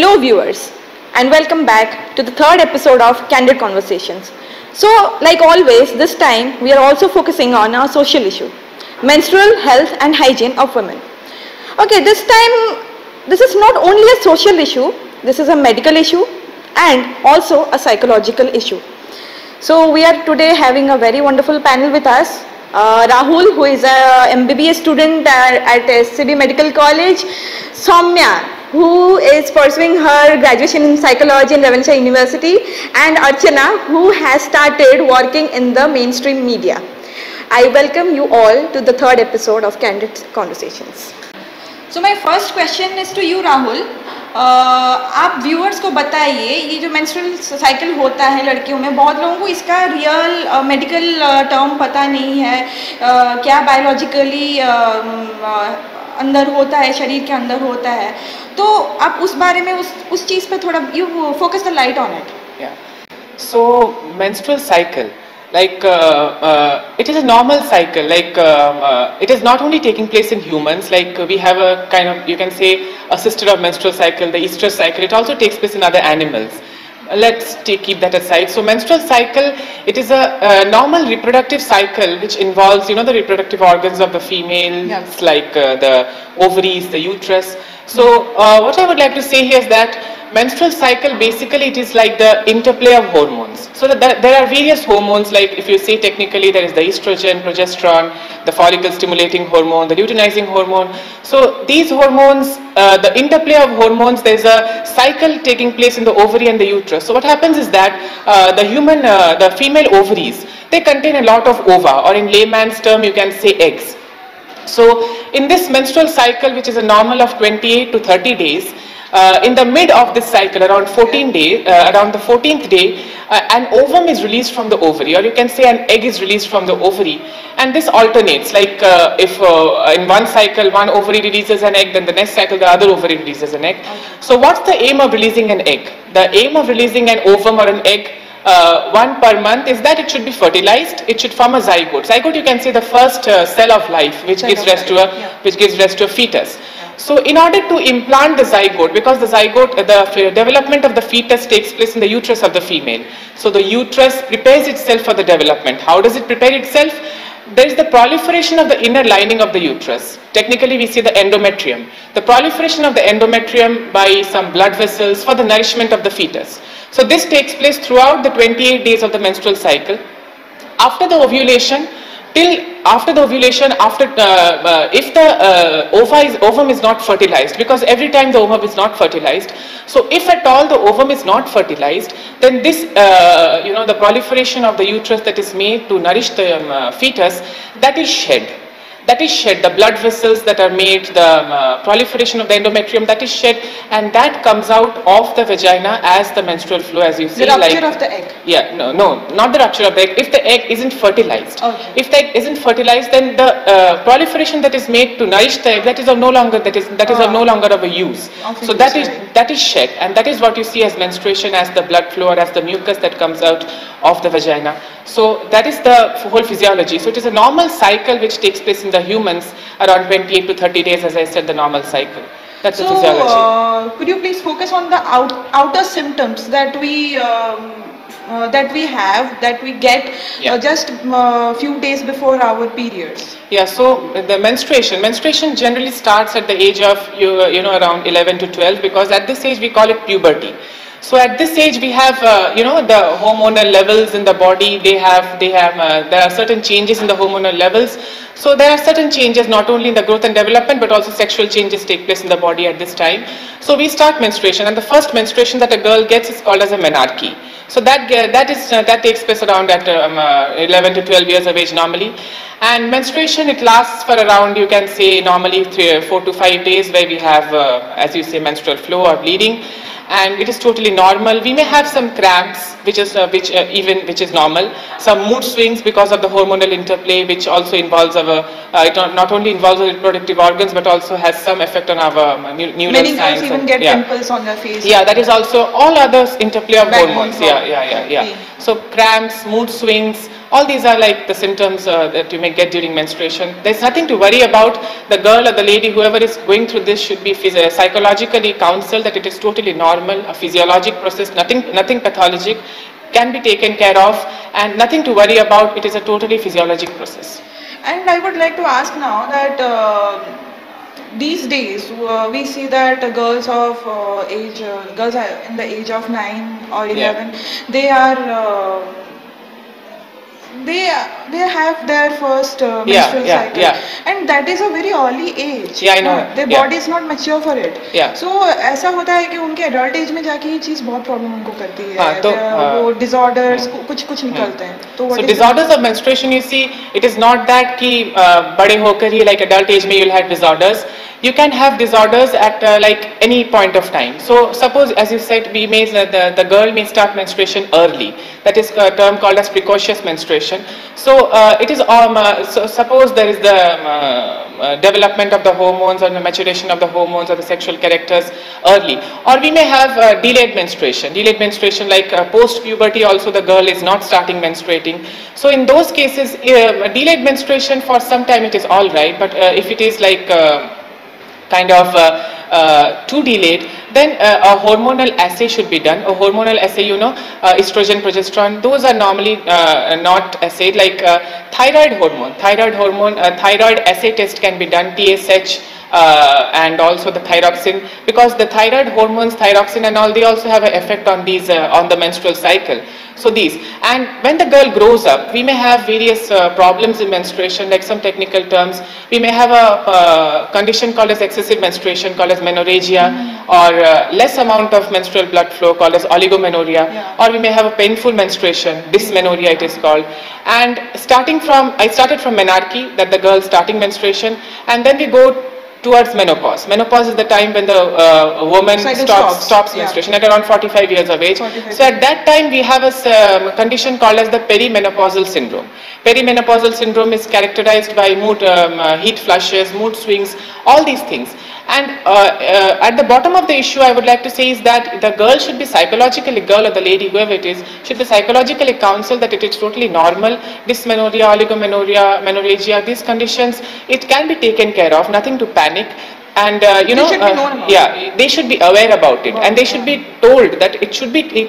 Hello viewers, and welcome back to the third episode of Candid Conversations. So like always, this time we are also focusing on our social issue, menstrual health and hygiene of women. Okay, this time this is not only a social issue, this is a medical issue and also a psychological issue. So we are today having a very wonderful panel with us. Rahul, who is a MBBS student at SCB Medical College, Soumya, who is pursuing her graduation in psychology in Ravinsha University, and Archana, who has started working in the mainstream media. I welcome you all to the third episode of Candid Conversations. So my first question is to you, Rahul. आप viewers को बताइए, ये जो menstrual cycle होता है लड़कियों में, बहुत लोगों को इसका रियल मेडिकल टर्म पता नहीं है, क्या बायोलॉजिकली अंदर होता है, शरीर के अंदर होता है, तो आप उस बारे में उस चीज़ पे थोड़ा you focus the light on it. So menstrual cycle, like it is a normal cycle, like it is not only taking place in humans, like we have a kind of, you can say, a sister of menstrual cycle, the estrous cycle. It also takes place in other animals. Let's keep that aside. So menstrual cycle, it is a normal reproductive cycle which involves, the reproductive organs of the female, yes, like the ovaries, the uterus. So what I would like to say here is that menstrual cycle, basically it is like the interplay of hormones. So that there are various hormones, like if you say technically there is the estrogen, progesterone, the follicle stimulating hormone, the luteinizing hormone. So these hormones, the interplay of hormones, there is a cycle taking place in the ovary and the uterus. So what happens is that the female ovaries, they contain a lot of ova, or in layman's term you can say eggs. So in this menstrual cycle, which is a normal of 28 to 30 days, in the mid of this cycle, around 14 days, around the 14th day, an ovum is released from the ovary, or you can say an egg is released from the ovary, and this alternates. Like if in one cycle one ovary releases an egg, then the next cycle the other ovary releases an egg. So what's the aim of releasing an egg? The aim of releasing an ovum or an egg, one per month, is that it should be fertilized. It should form a zygote. Zygote, you can say, the first cell of life, which gives rise to a fetus. So in order to implant the zygote, because the zygote, the development of the fetus takes place in the uterus of the female. So the uterus prepares itself for the development. How does it prepare itself? There is the proliferation of the inner lining of the uterus. Technically we see the endometrium. The proliferation of the endometrium by some blood vessels for the nourishment of the fetus. So this takes place throughout the 28 days of the menstrual cycle. After the ovulation, if the ovum is not fertilized, because every time the ovum is not fertilized, so if at all the ovum is not fertilized, then this, the proliferation of the uterus that is made to nourish the fetus, that is shed. That is shed. The blood vessels that are made, the proliferation of the endometrium, that is shed, and that comes out of the vagina as the menstrual flow, as you see. The rupture of the egg. Yeah, no, not the rupture of the egg. If the egg isn't fertilized, okay. If the egg isn't fertilized, then the proliferation that is made to nourish the egg, that is of no longer of a use. Okay, so that is shed, and that is what you see as menstruation, as the blood flow or as the mucus that comes out of the vagina. So that is the whole physiology. So it is a normal cycle which takes place in the humans around 28 to 30 days, as I said, the normal cycle. That's the physiology. Could you please focus on the outer symptoms that we get just few days before our periods? Yeah, so the menstruation generally starts at the age of around 11 to 12, because at this age we call it puberty. So at this age we have the hormonal levels in the body. There are certain changes in the hormonal levels. So there are certain changes not only in the growth and development, but also sexual changes take place in the body at this time. So we start menstruation, and the first menstruation that a girl gets is called as a menarche. So that takes place around at 11 to 12 years of age normally. And menstruation, it lasts for around, you can say, normally 4 to 5 days, where we have, as you say, menstrual flow or bleeding. And it is totally normal. We may have some cramps, which is normal. Some mood swings because of the hormonal interplay, which also involves it not only involves the reproductive organs, but also has some effect on our neural Many science. girls even get pimples on their face. Yeah, that is also all others interplay of hormones. Yeah. So cramps, mood swings, All these are like the symptoms that you may get during menstruation. There's nothing to worry about. The girl or the lady, whoever is going through this, should be psychologically counseled that it is totally normal, a physiologic process, nothing pathologic, can be taken care of, and nothing to worry about. It is a totally physiologic process. And I would like to ask now that these days we see that girls of girls are in the age of 9 or 11, they are they have their first menstrual cycle, and that is a very early age. I know. Their body is not mature for it. So ऐसा होता है कि उनके adult age में जाके ये चीज बहुत problem उनको करती है, तो वो disorders कुछ निकलते हैं. So disorders of menstruation, you see, it is not that कि बड़े होकर ही like adult age में you'll have disorders. You can have disorders at like any point of time. So suppose, as you said, the girl may start menstruation early. That is a term called as precocious menstruation. So it is so suppose there is the development of the hormones or the maturation of the hormones or the sexual characters early, or we may have delayed menstruation. Delayed menstruation, like post puberty, also the girl is not starting menstruating. So in those cases, delayed menstruation for some time it is all right, but if it is like kind of too delayed, then a hormonal assay should be done. A hormonal assay, you know, estrogen, progesterone, those are normally not assayed. Like thyroid hormone, thyroid assay test can be done, TSH, and also the thyroxine, because the thyroid hormones, thyroxine and all, they also have an effect on these on the menstrual cycle. So these, and when the girl grows up, we may have various problems in menstruation, like some technical terms. We may have a condition called as excessive menstruation, called as menorrhagia, or less amount of menstrual blood flow, called as oligomenorrhea, or we may have a painful menstruation, dysmenorrhea it is called. And I started from menarche, that the girl starting menstruation, and then we go towards menopause. Menopause is the time when the woman stops menstruation at around 45 years of age. So at that time we have a condition called as the perimenopausal syndrome. Perimenopausal syndrome is characterized by mood, heat flushes, mood swings, all these things. And at the bottom of the issue, I would like to say is that the girl should be psychologically, girl or the lady, whoever it is, should be psychologically counseled that it is totally normal. Dysmenorrhea, oligomenorrhea, menorrhagia, these conditions, it can be taken care of, nothing to panic. And you know, they should be aware about it, and they should be told that it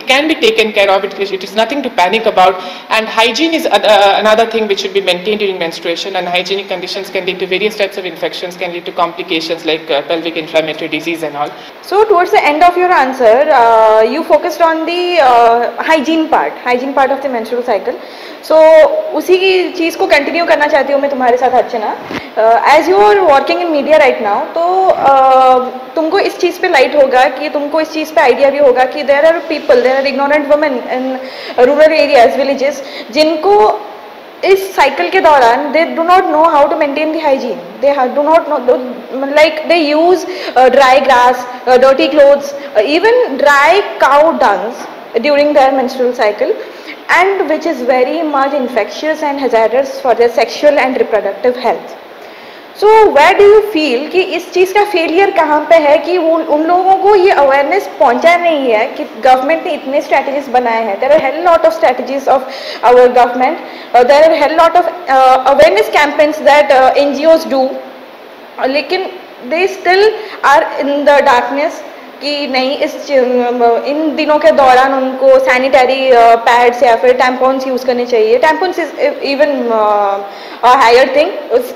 can be taken care of. It is nothing to panic about. And hygiene is another thing which should be maintained during menstruation. And hygienic conditions can lead to various types of infections, can lead to complications like pelvic inflammatory disease and all. So towards the end of your answer, you focused on the hygiene part of the menstrual cycle. So उसी की चीज़ को continue करना चाहती हूँ मैं तुम्हारे साथ अर्चना. As you are working in media right now, तो तुमको इस चीज़ पे लाइट होगा कि तुमको इस चीज़ पे आइडिया भी होगा कि there are ignorant women in rural areas, villages, जिनको इस cycle के दौरान they do not know how to maintain the hygiene. They do not know, like they use dry grass, dirty clothes, even dry cow dungs during their menstrual cycle, and which is very much infectious and hazardous for their sexual and reproductive health. So where do you feel कि इस चीज़ का failure कहाँ पे है कि उन लोगों को ये अवेयरनेस पहुँचा नहीं है कि गवर्नमेंट ने इतने स्ट्रैटेजीज बनाए हैं. There are hell lot of strategies of our government. There are hell lot of awareness campaigns that NGOs do. लेकिन they still are in the darkness कि नहीं इन दिनों के दौरान उनको सैनिटरी पैड्स या फिर टैम्पॉन्स यूज़ करने चाहिए. Tampons is even higher thing.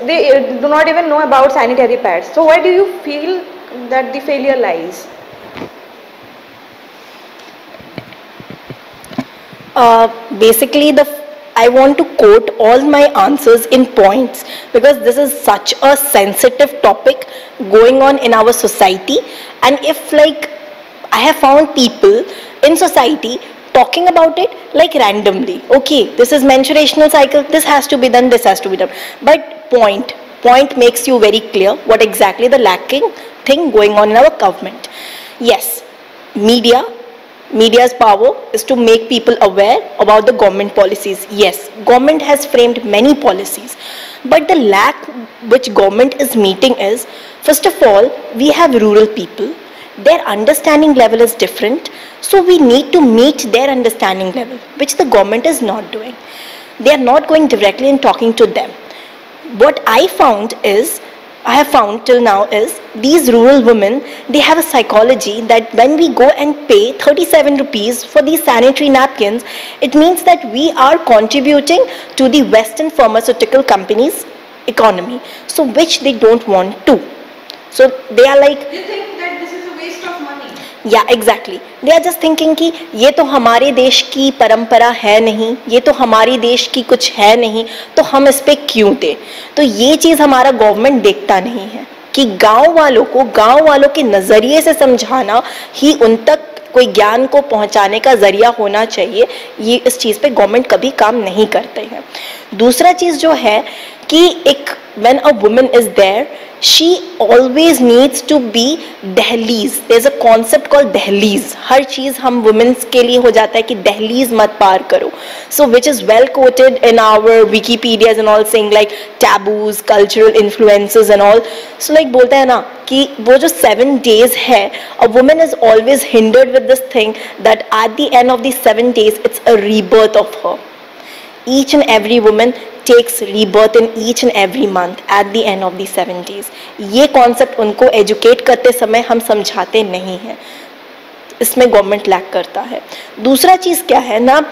They do not even know about sanitary pads. So where do you feel that the failure lies? Basically, I want to quote all my answers in points because this is such a sensitive topic going on in our society. And if like I have found people in society talking about it like randomly, okay, this is menstruational cycle, this has to be done, this has to be done, but point makes you very clear what exactly the lacking thing going on in our government. Yes, media's power is to make people aware about the government policies. Yes, government has framed many policies, but the lack which government is meeting is, first of all, we have rural people. Their understanding level is different, so we need to meet their understanding level, which the government is not doing. They are not going directly and talking to them. What I have found till now is these rural women, they have a psychology that when we go and pay 37 rupees for these sanitary napkins, it means that we are contributing to the Western pharmaceutical companies' economy, so which they don't want to. So they are like, They think that this is a waste of money. yeah, exactly. They are just thinking कि ये तो हमारे देश की परंपरा है नहीं, ये तो हमारे देश की कुछ है नहीं, तो हम इस पे क्यों दें? तो ये चीज़ हमारा गवर्नमेंट देखता नहीं है कि गांव वालों के नज़रिए से समझाना ही उन तक कोई ज्ञान को पहुंचाने का जरिया होना चाहिए. ये इस चीज़ पे गवर्नमेंट कभी काम नहीं करते हैं. दूसरा चीज़ जो है कि एक when a woman is there, she always needs to be दहलीज. There's a concept called दहलीज. हर चीज़ हम women's के लिए हो जाता है कि दहलीज मत पार करो. So which is well quoted in our Wikipedias and all, saying like taboos, cultural influences and all. So like बोलते हैं ना कि वो जो 7 days है, a woman is always hindered with this thing that at the end of the 7 days it's a rebirth of her. Each and every woman takes rebirth in each and every month at the end of the 7 days. ये concept उनको educate करते समय हम समझाते नहीं हैं. इसमें government lack करता है. दूसरा चीज़ क्या है ना,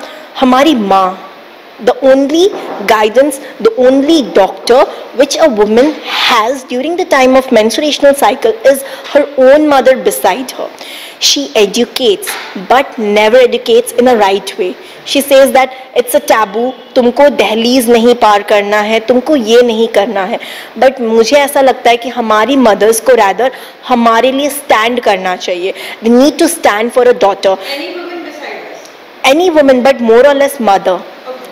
हमारी माँ, the only guidance, the only doctor which a woman has during the time of menstruational cycle is her own mother beside her. She educates but never educates in a right way. She says that it's a taboo, तुमको दहलीज नहीं पार करना है, तुमको ये नहीं करना है. बट मुझे ऐसा लगता है कि हमारी मदर्स को रैदर हमारे लिए स्टैंड करना चाहिए. They need to stand for a daughter. Any woman beside us? Any woman, but more or less mother.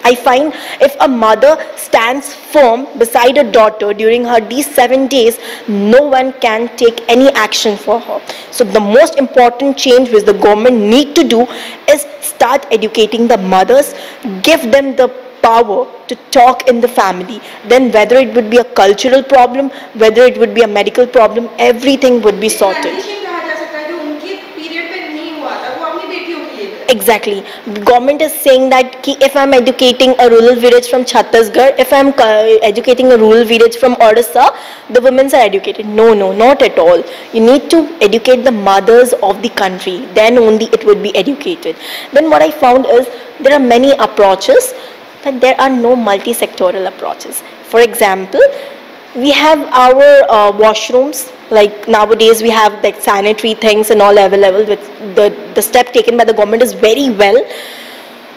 I find if a mother stands firm beside a daughter during her these 7 days, no one can take any action for her. So the most important change which the government need to do is start educating the mothers, give them the power to talk in the family. Then whether it would be a cultural problem, whether it would be a medical problem, everything would be sorted. Transition कहा जा सकता है जो उनके period पे नहीं हुआ था, वो अपनी बेटियों के लिए करे. Exactly. Government is saying that ki if I'm educating a rural village from Chhattisgarh, if I'm educating a rural village from Odisha, the women are educated. No, not at all. You need to educate the mothers of the country. Then only it would be educated. Then what I found is there are many approaches, but there are no multi-sectoral approaches. For example, we have our washrooms. Like nowadays we have like sanitary things and all available. With the step taken by the government is very well,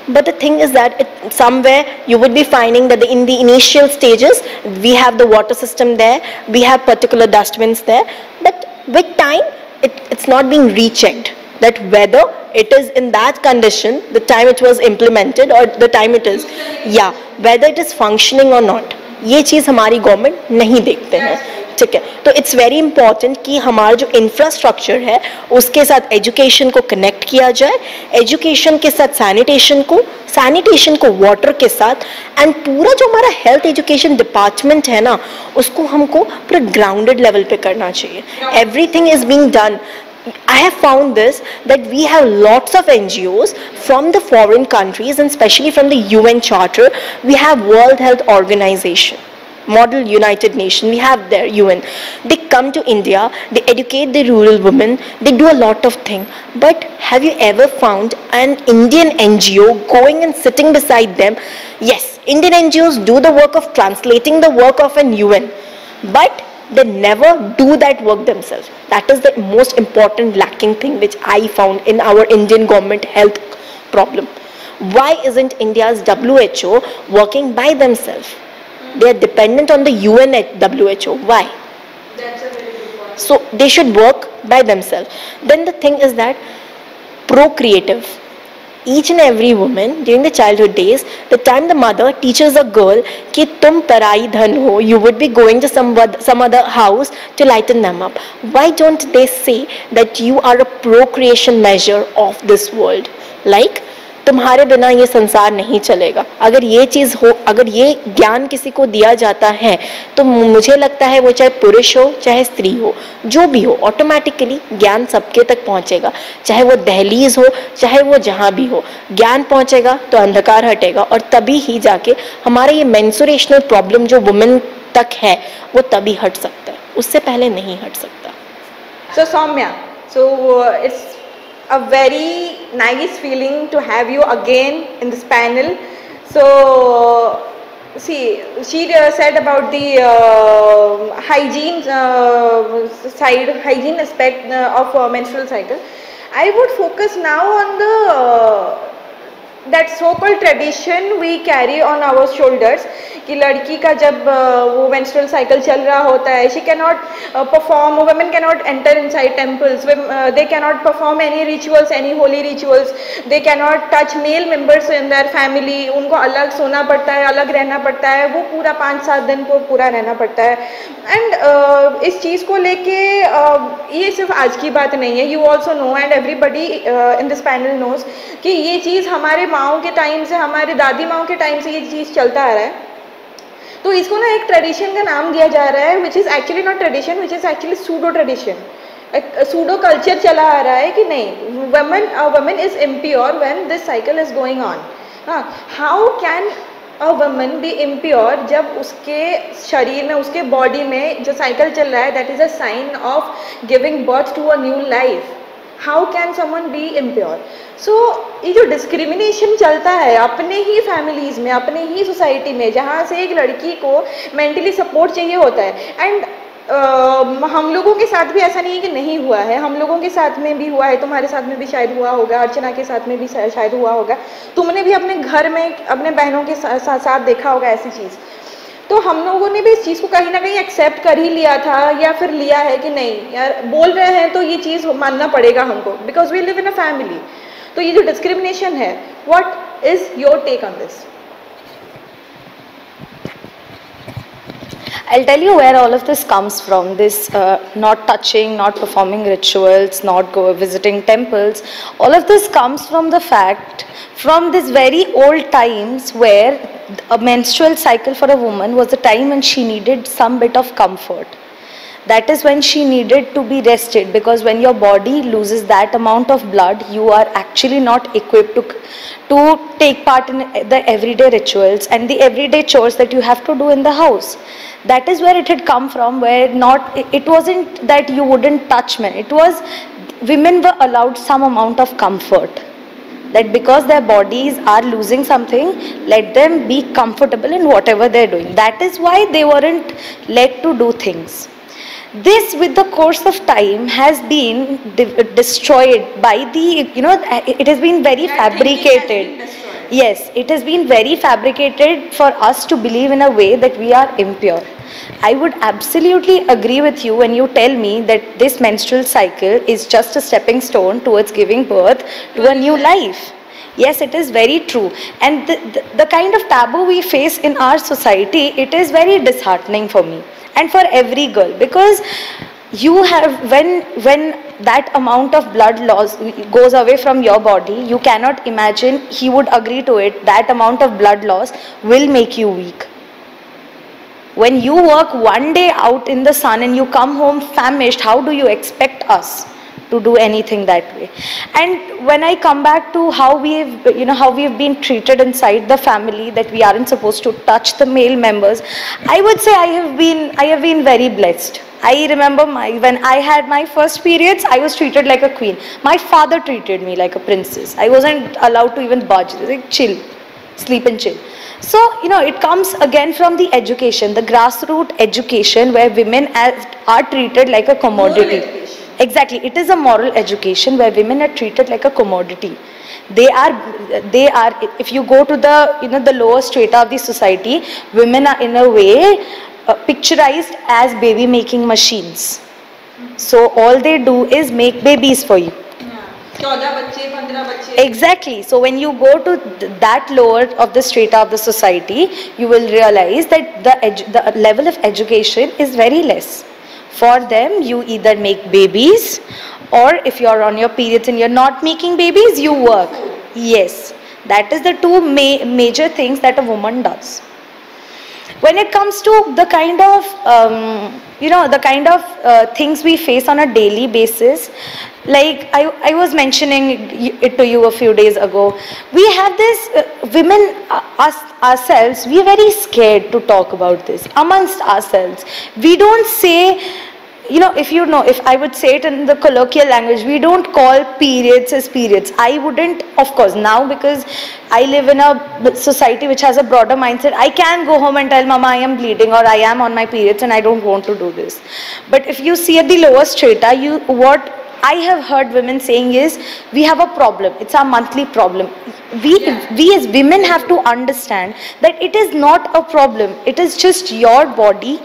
but the thing is that somewhere you would be finding that in the initial stages we have the water system there, we have particular dustbins there, but with time it's not being rechecked that whether it is in that condition the time it was implemented or the time it is, yeah, whether it is functioning or not. ये चीज़ हमारी government नहीं देखते हैं. ठीक है, तो it's very important कि हमारा जो इंफ्रास्ट्रक्चर है उसके साथ एजुकेशन को कनेक्ट किया जाए, एजुकेशन के साथ सैनिटेशन को वाटर के साथ, एंड पूरा जो हमारा हेल्थ एजुकेशन डिपार्टमेंट है ना उसको हमको पूरा ग्राउंडेड लेवल पे करना चाहिए. Everything is being done. I have found this that we have lots of NGOs from the foreign countries and especially from the UN Charter. We have World Health Organization, Model United Nations, we have their UN. They come to India, they educate the rural women, they do a lot of things. But have you ever found an Indian NGO going and sitting beside them? Yes, Indian NGOs do the work of translating the work of an UN, but they never do that work themselves. That is the most important lacking thing which I found in our Indian government health problem. Why isn't India's WHO working by themselves? They are dependent on the UN WHO. Why? That's a very good point. So they should work by themselves. Then the thing is that procreative. Each and every woman during the childhood days, the time the mother teaches a girl कि तुम पराई धन हो, you would be going to some other house to lighten them up. Why don't they say that you are a procreation measure of this world? Like तुम्हारे बिना ये संसार नहीं चलेगा। अगर ये चीज़ हो, अगर ये ज्ञान किसी को दिया जाता है तो मुझे लगता है वो चाहे पुरुष हो चाहे स्त्री हो, जो भी हो, ऑटोमेटिकली ज्ञान सबके तक पहुंचेगा। चाहे वो दहलीज हो, चाहे वो जहाँ भी हो, ज्ञान पहुंचेगा तो अंधकार हटेगा, और तभी ही जाके हमारा ये मेंस्ट्रुएशनल प्रॉब्लम जो वुमेन तक है वो तभी हट सकता है, उससे पहले नहीं हट सकता। So Soumya, so it's a very nice feeling to have you again in this panel. So see, she said about the hygiene side, hygiene aspect of menstrual cycle. I would focus now on the that so-called tradition we carry on our shoulders कि लड़की का जब वो menstrual cycle चल रहा होता है, she cannot perform, women cannot enter inside temples, they cannot perform any rituals, any holy rituals, they cannot touch male members in their family, उनको अलग सोना पड़ता है, अलग रहना पड़ता है, वो पूरा 5-7 दिन को पूरा रहना पड़ता है। एंड इस चीज़ को लेके ये सिर्फ आज की बात नहीं है, you also know and everybody in this panel knows कि ये चीज़ हमारे माओं के टाइम से, हमारे दादी माओं के टाइम से ये चीज़ चलता आ रहा है। तो इसको ना एक ट्रेडिशन का नाम दिया जा रहा है, which is actually not tradition, which is actually pseudo tradition, pseudo culture चला आ रहा है कि नहीं, women is impure when this cycle is going on. How can a woman be impure जब उसके शरीर में, उसके बॉडी में जो साइकिल चल रहा है, that is a sign of giving birth to a new life. How can someone be impure? So ये जो डिस्क्रिमिनेशन चलता है अपने ही फैमिलीज़ में, अपने ही सोसाइटी में, जहाँ से एक लड़की को मेंटली सपोर्ट चाहिए होता है, एंड हम लोगों के साथ भी ऐसा नहीं है कि नहीं हुआ है, हम लोगों के साथ में भी हुआ है, तुम्हारे साथ में भी शायद हुआ होगा, अर्चना के साथ में भी शायद हुआ होगा, तुमने भी अपने घर में अपने बहनों के साथ देखा होगा ऐसी चीज़। तो हम लोगों ने भी इस चीज़ को कहीं ना कहीं एक्सेप्ट कर ही लिया था, या फिर लिया है कि नहीं यार बोल रहे हैं तो ये चीज़ मानना पड़ेगा हमको, because we live in a family. तो ये जो डिस्क्रिमिनेशन है, what is your take on this? I'll tell you where all of this comes from, this not touching, not performing rituals, not visiting temples. All of this comes from the fact, from this very old times where a menstrual cycle for a woman was a time when she needed some bit of comfort. That is when she needed to be rested, because when your body loses that amount of blood, you are actually not equipped to take part in the everyday rituals and the everyday chores that you have to do in the house. That is where it had come from, where it wasn't that you wouldn't touch men, it was women were allowed some amount of comfort. That because their bodies are losing something, let them be comfortable in whatever they're doing. That is why they weren't let to do things. This, with the course of time, has been destroyed by the, it has been very fabricated. Yes, it has been very fabricated for us to believe in a way that we are impure. I would absolutely agree with you when you tell me that this menstrual cycle is just a stepping stone towards giving birth to a new life. Yes, it is very true. And the kind of taboo we face in our society, it is very disheartening for me and for every girl, because you have, when that amount of blood loss goes away from your body, you cannot imagine, he would agree to it, that amount of blood loss will make you weak. When you work one day out in the sun and you come home famished, how do you expect us to do anything that way? And when I come back to how we've been treated inside the family, that we aren't supposed to touch the male members, I would say I have been very blessed. I remember when I had my first periods, I was treated like a queen. My father treated me like a princess. I wasn't allowed to even budge. Like, chill, sleep and chill. So, it comes again from the education, the grassroots education, where women are treated like a commodity. Exactly, it is a moral education where women are treated like a commodity. They are. If you go to the lower strata of the society, women are in a way picturized as baby making machines. So all they do is make babies for you. 14 बच्चे 15 बच्चे. Exactly. So when you go to that lower of the strata of the society, you will realize that the level of education is very less. For them, you either make babies, or if you're on your periods and you're not making babies, you work. Yes. That is the two major things that a woman does. When it comes to the kind of things we face on a daily basis, like I was mentioning it to you a few days ago, we have this women, ourselves, we are very scared to talk about this amongst ourselves. We don't say, if I would say it in the colloquial language, we don't call periods as periods. I wouldn't, of course, now, because I live in a society which has a broader mindset, I can go home and tell mama I am bleeding or I am on my periods and I don't want to do this. But if you see at the lower strata, what I have heard women saying is, we have a problem, it's our monthly problem. We as women have to understand that it is not a problem, it is just your body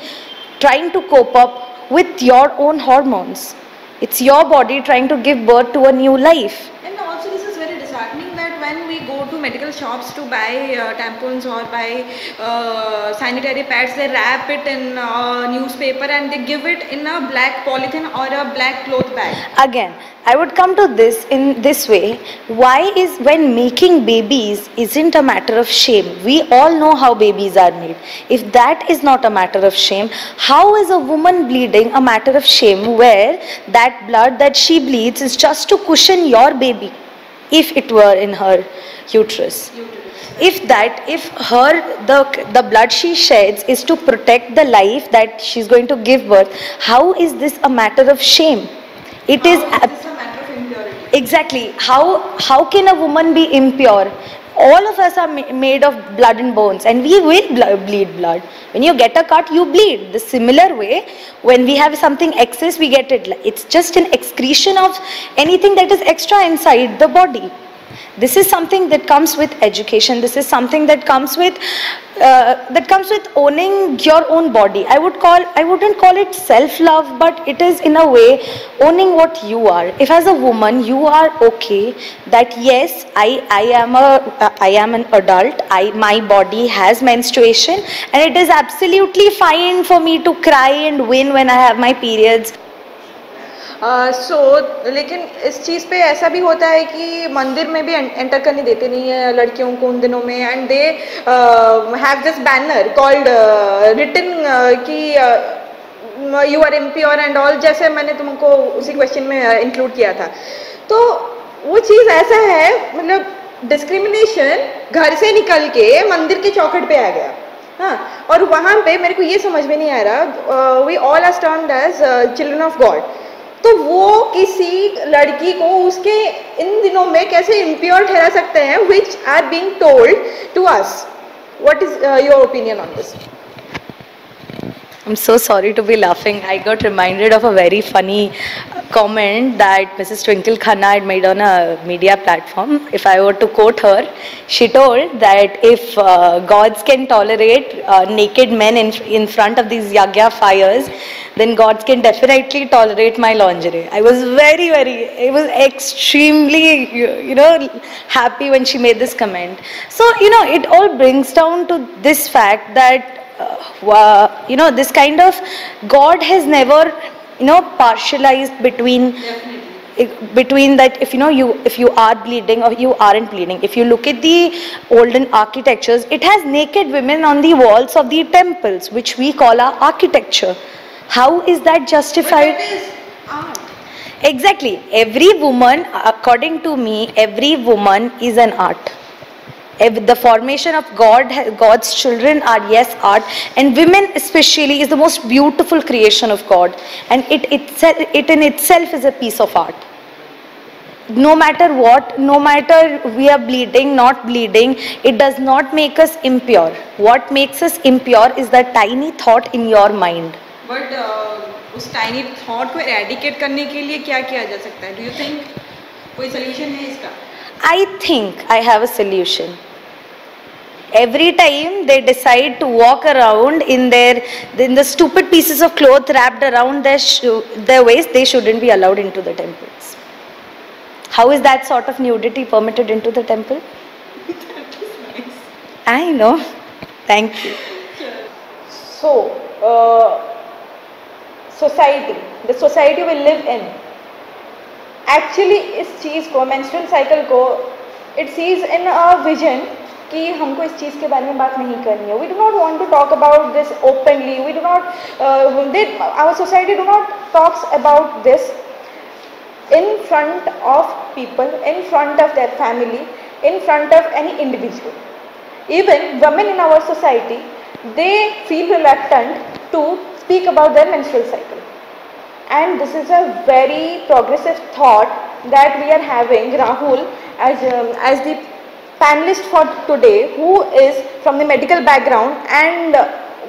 trying to cope up with your own hormones. It's your body trying to give birth to a new life. And also this is very disheartening that when we go to medical shops to buy tampons or buy sanitary pads, they wrap it in newspaper and they give it in a black polythene or a black cloth bag. Again, I would come to this in this way. Why is, when making babies isn't a matter of shame? We all know how babies are made. If that is not a matter of shame, how is a woman bleeding a matter of shame, where that blood that she bleeds is just to cushion your baby, if it were in her uterus? If the blood she sheds is to protect the life that she's going to give birth, how is this a matter of shame? It is a matter of impurity. Exactly. How can a woman be impure? All of us are made of blood and bones, and we will bleed blood. When you get a cut, you bleed. The similar way, when we have something excess, we get it. It's just an excretion of anything that is extra inside the body. This is something that comes with education. This is something that comes with owning your own body. I wouldn't call it self-love, but it is in a way owning what you are. If as a woman you are okay that yes, I am an adult. My body has menstruation, and it is absolutely fine for me to cry and win when I have my periods. लेकिन इस चीज़ पे ऐसा भी होता है कि मंदिर में भी एंटर करने देते नहीं है लड़कियों को उन दिनों में, and they have this banner called written कि you are impure and all, जैसे मैंने तुमको उसी क्वेश्चन में इंक्लूड किया था. तो वो चीज़ ऐसा है, मतलब डिस्क्रिमिनेशन घर से निकल के मंदिर के चौखट पे आ गया. हाँ, और वहाँ पे मेरे को ये समझ में नहीं आ रहा, we all are termed as children of God. तो वो किसी लड़की को उसके इन दिनों में कैसे इम्प्योर ठहरा सकते हैं, which are being told to us. What is your opinion on this? I'm so sorry to be laughing. I got reminded of a very funny comment that Mrs. Twinkle Khanna had made on a media platform. If I were to quote her, she told that if gods can tolerate naked men in front of these yagya fires, then gods can definitely tolerate my lingerie. I was it was extremely, happy when she made this comment. So, it all brings down to this fact that this kind of God has never partialized between that, if you are bleeding or you aren't bleeding. If you look at the olden architectures, it has naked women on the walls of the temples, which we call our architecture. How is that justified? But it is art. Exactly. Every woman, according to me, every woman is an art. The formation of God's children are, yes, art, and women especially is the most beautiful creation of God, and it in itself is a piece of art. No matter what, no matter we are bleeding, not bleeding, it does not make us impure. What makes us impure is that tiny thought in your mind. But उस tiny thought को eradicate करने के लिए क्या किया जा सकता है? Do you think कोई solution है इसका? I think I have a solution. Every time they decide to walk around in the stupid pieces of cloth wrapped around their waist, they shouldn't be allowed into the temples. How is that sort of nudity permitted into the temple? That is nice. I know. Thank you. So, the society we live in, actually इस चीज़ को, menstrual cycle को it sees in a vision कि हमको इस चीज़ के बारे में बात नहीं करनी है. We do not want to talk about this openly. We do not, our society do not talks about this in front of people, in front of their family, in front of any individual. Even women in our society, they feel reluctant to speak about their menstrual cycle. And this is a very progressive thought that we are having Rahul as the panelist for today, who is from the medical background, and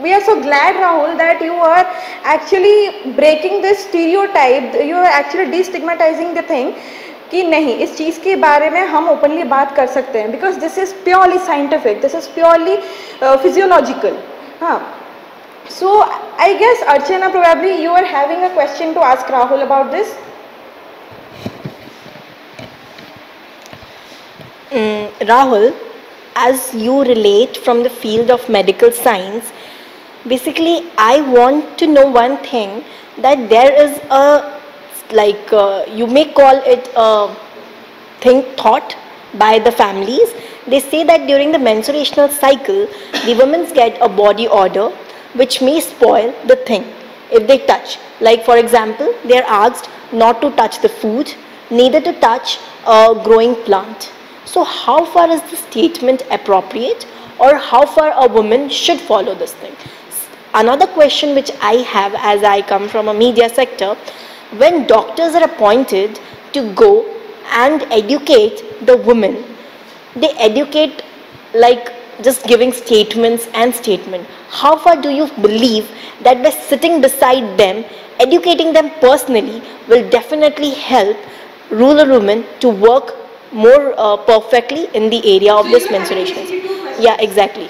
we are so glad, Rahul, that you are actually breaking this stereotype, you are actually destigmatizing the thing कि नहीं, इस चीज़ के बारे में हम openly बात कर सकते हैं, because this is purely scientific, this is purely physiological. हाँ. So I guess Archana, probably you are having a question to ask Rahul about this. Rahul, as you relate from the field of medical science, basically I want to know one thing, that there is a, like you may call it a thought by the families. They say that during the menstruational cycle, the women get a body odor which may spoil the thing if they touch. Like for example, they are asked not to touch the food, neither to touch a growing plant. So how far is this statement appropriate, or how far a woman should follow this thing? Another question which I have, as I come from a media sector, when doctors are appointed to go and educate the women, they educate like just giving statements and statement. How far do you believe that by sitting beside them, educating them personally will definitely help rural women to work more perfectly in the area of this menstruation? Yeah, exactly.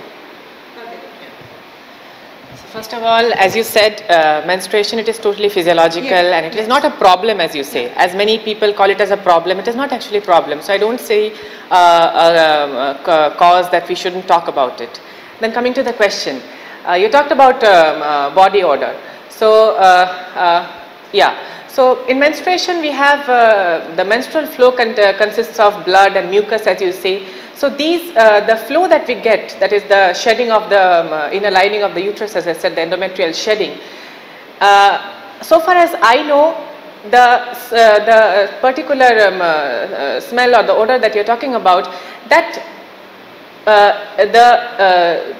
First of all, as you said, menstruation, it is totally physiological, and it is not a problem, as you say. As many people call it as a problem, it is not actually a problem. So I don't say a cause that we shouldn't talk about it. Then coming to the question, you talked about body odor. So yeah. So in menstruation, we have the menstrual flow consists of blood and mucus, as you say. So these, the flow that we get, that is the shedding of the inner lining of the uterus, as I said, the endometrial shedding. So far as I know, the particular smell or the odor that you're talking about, that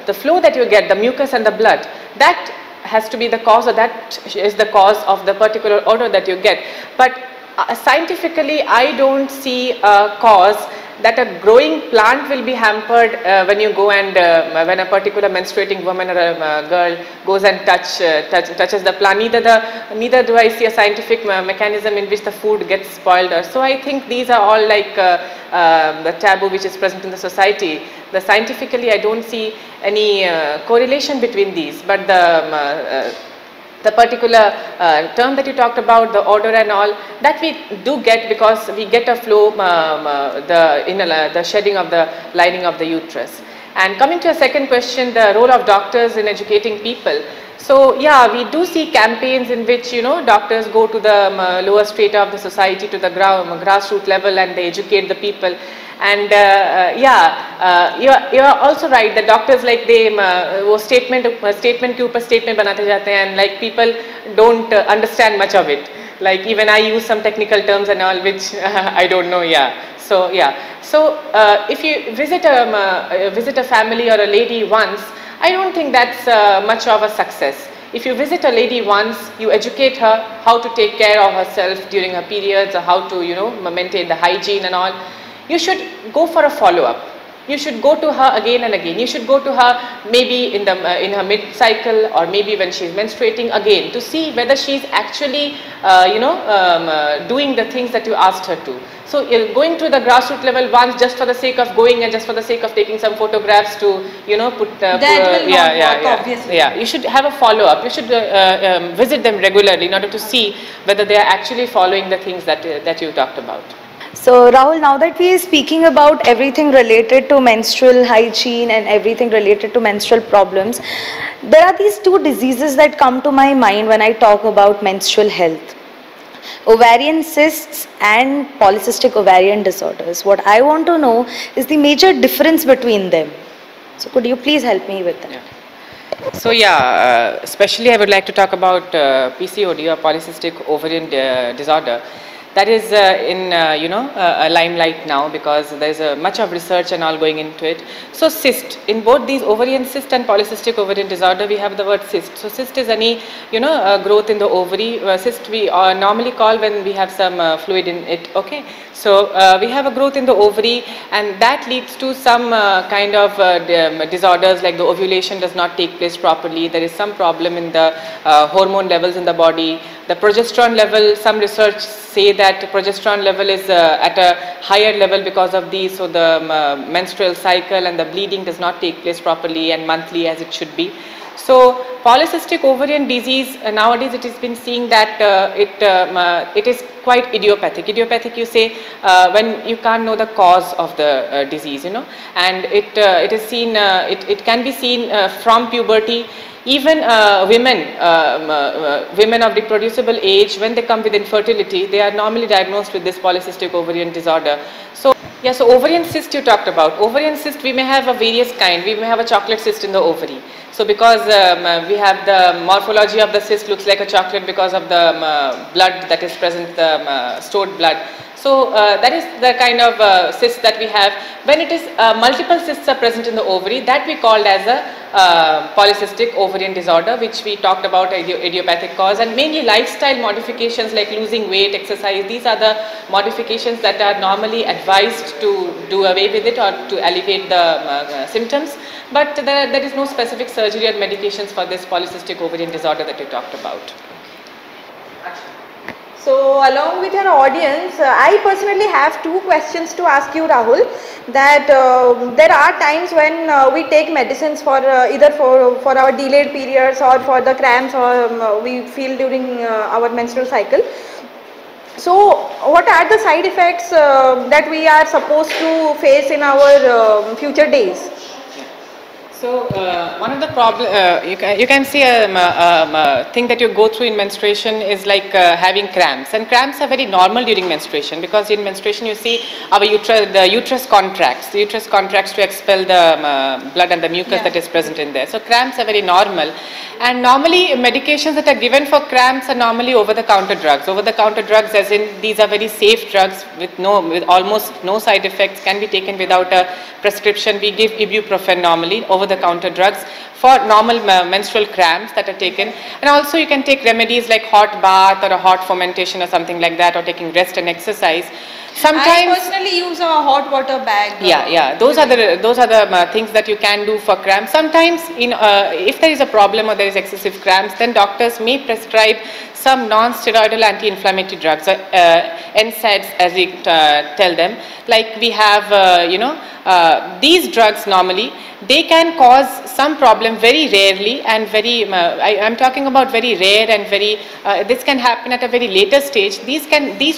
the flow that you get, the mucus and the blood, that has to be the cause, or that is the cause of the particular odor that you get. But scientifically, I don't see a cause that a growing plant will be hampered when you go and when a particular menstruating woman or a girl goes and touches the plant. Neither do I see a scientific mechanism in which the food gets spoiled. So I think these are all like the taboo which is present in the society. Scientifically, I don't see any correlation between these, but the particular term that you talked about, the odor and all, that we do get because we get a flow, the shedding of the lining of the uterus. And coming to a second question, the role of doctors in educating people. So yeah, we do see campaigns in which, you know, doctors go to the lower strata of the society, to the grassroots level, and they educate the people. And you are also right that doctors, like they वो statement के ऊपर statement बनाते जाते हैं, and like people don't understand much of it. Like even I use some technical terms and all which I don't know. Yeah. So yeah. So if you visit a family or a lady once, I don't think that's much of a success. If you visit a lady once, you educate her how to take care of herself during her periods, or how to, you know, maintain the hygiene and all. You should go for a follow-up. You should go to her again and again. You should go to her maybe in her mid-cycle, or maybe when she's menstruating again, to see whether she's actually doing the things that you asked her to. So you're going to the grassroots level once just for the sake of going and just for the sake of taking some photographs to, you know, obviously. Yeah, you should have a follow-up. You should visit them regularly in order to see whether they are actually following the things that you talked about. So Rahul, now that we are speaking about everything related to menstrual hygiene and everything related to menstrual problems, there are these two diseases that come to my mind when I talk about menstrual health. ovarian cysts and polycystic ovarian disorders. What I want to know is the major difference between them. So could you please help me with that? Yeah. So especially I would like to talk about PCOD or polycystic ovarian disorder. That is in a limelight now because there is much of research and all going into it. So cyst, in both these ovarian cyst and polycystic ovarian disorder, we have the word cyst. So cyst is any growth in the ovary. Cyst we normally call when we have some fluid in it. Okay. So we have a growth in the ovary, and that leads to some kind of disorders like the ovulation does not take place properly. There is some problem in the hormone levels in the body. The progesterone level, some research say that progesterone level is at a higher level because of these. So the menstrual cycle and the bleeding does not take place properly and monthly as it should be. So polycystic ovarian disease, nowadays it has been seen that it is quite idiopathic. Idiopathic, you say, when you can't know the cause of the disease, and it is seen, it can be seen from puberty. Even women of reproducible age, when they come with infertility, they are normally diagnosed with this polycystic ovarian disorder. So yeah, so ovarian cyst you talked about. Ovarian cyst, we may have a various kind. We may have a chocolate cyst in the ovary. So because we have the morphology of the cyst looks like a chocolate because of the blood that is present, the stored blood. So that is the kind of cyst that we have. When it is multiple cysts are present in the ovary, that we called as a polycystic ovarian disorder, which we talked about idiopathic cause, and mainly lifestyle modifications like losing weight, exercise. These are the modifications that are normally advised to do away with it or to alleviate the symptoms. But there is no specific surgery or medications for this polycystic ovarian disorder that you talked about. So along with your audience, I personally have two questions to ask you, Rahul. That there are times when we take medicines for either for our delayed periods or for the cramps or we feel during our menstrual cycle. So what are the side effects that we are supposed to face in our future days? So one of the problem you can see a thing that you go through in menstruation is like having cramps, and cramps are very normal during menstruation because in menstruation you see our the uterus contracts. The uterus contracts to expel the blood and the mucus that is present in there. So cramps are very normal, and normally medications that are given for cramps are normally over-the-counter drugs. Over-the-counter drugs, as in these are very safe drugs with almost no side effects, can be taken without a prescription. We give ibuprofen normally, over-the-counter drugs for normal menstrual cramps that are taken. And also you can take remedies like hot bath or a hot fermentation or something like that, or taking rest and exercise. Sometimes I personally use a hot water bag. Those are the things that you can do for cramps. Sometimes if there is a problem or there is excessive cramps, then doctors may prescribe some non-steroidal anti-inflammatory drugs, NSAIDs as we tell them. Like we have these drugs normally, they can cause some problem very rarely and very, I'm talking about very rare and very, this can happen at a very later stage. These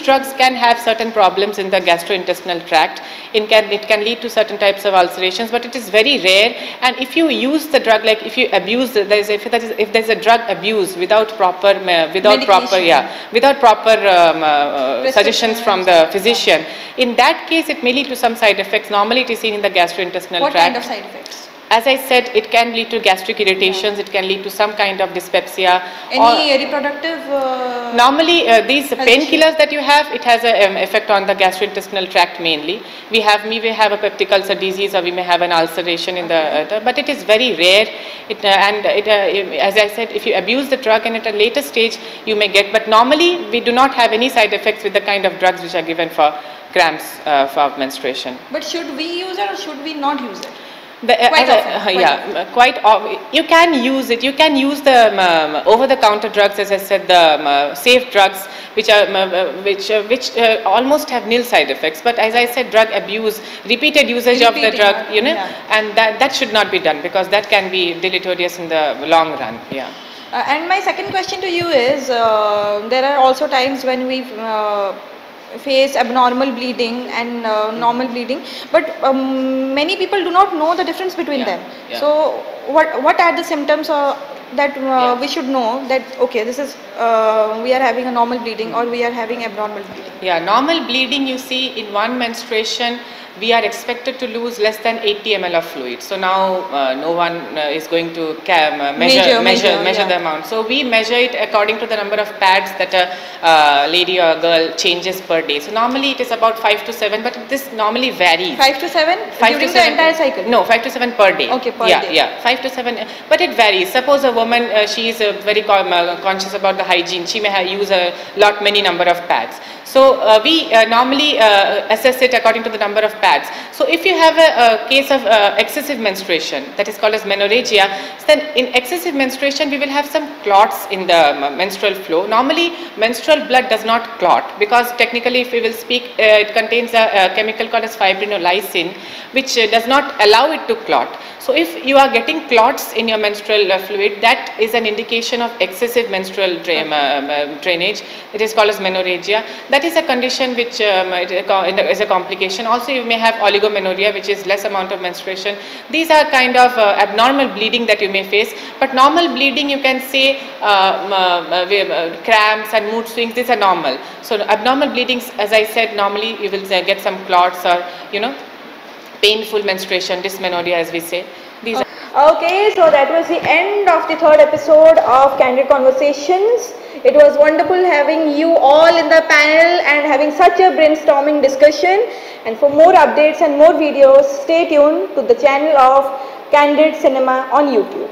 drugs can have certain problems in the gastrointestinal tract. It can lead to certain types of ulcerations, but it is very rare. And if you use the drug, like if you abuse, if there's a drug abuse without proper, suggestions from the physician, in that case it may lead to some side effects. Normally it is seen in the gastrointestinal tract. What kind of side effects? As I said, it can lead to gastric irritations, it can lead to some kind of dyspepsia. Any reproductive? Normally, these painkillers that you have, it has an effect on the gastrointestinal tract mainly. We may have a peptic ulcer disease, or we may have an ulceration in the, but it is very rare. As I said, if you abuse the drug and at a later stage, you may get, but normally we do not have any side effects with the kind of drugs which are given for cramps for menstruation. But should we use it or should we not use it? You can use it. You can use the over-the-counter drugs, as I said, the safe drugs, which almost have nil side effects. But as I said, drug abuse, repeated usage of the drug, and that should not be done because that can be deleterious in the long run. Yeah. And my second question to you is, there are also times when we face abnormal bleeding and normal bleeding, but many people do not know the difference between them. So what are the symptoms that Yeah. we should know that okay, this is we are having a normal bleeding or we are having abnormal bleeding? Yeah, normal bleeding, you see, in one menstruation we are expected to lose less than 80 ml of fluid. So now no one is going to measure the amount. So we measure it according to the number of pads that a lady or a girl changes per day. So normally it is about 5 to 7, but this normally varies. 5 to 7 5 during to the 7 entire cycle? No, 5 to 7 per day. Okay, per yeah, day. Yeah, 5 to 7, but it varies. Suppose a woman, she is very conscious about the hygiene. She may use many number of pads. So we normally assess it according to the number of pads. So if you have a case of excessive menstruation, that is called as menorrhagia, then in excessive menstruation we will have some clots in the menstrual flow. Normally menstrual blood does not clot because technically, if we will speak, it contains a chemical called as fibrinolysin, which does not allow it to clot. So if you are getting clots in your menstrual fluid, that is an indication of excessive menstrual drainage. It is called as menorrhagia. That is a condition which is a complication. Also, you may have oligomenorrhea, which is less amount of menstruation. These are kind of abnormal bleeding that you may face. But normal bleeding, you can say cramps and mood swings, these are normal. So abnormal bleedings, as I said, normally you will get some clots or, painful menstruation, dysmenorrhea as we say. These are Okay, so that was the end of the third episode of Candid Conversations. It was wonderful having you all in the panel and having such a brainstorming discussion. And for more updates and more videos, stay tuned to the channel of Candid Cinema on YouTube.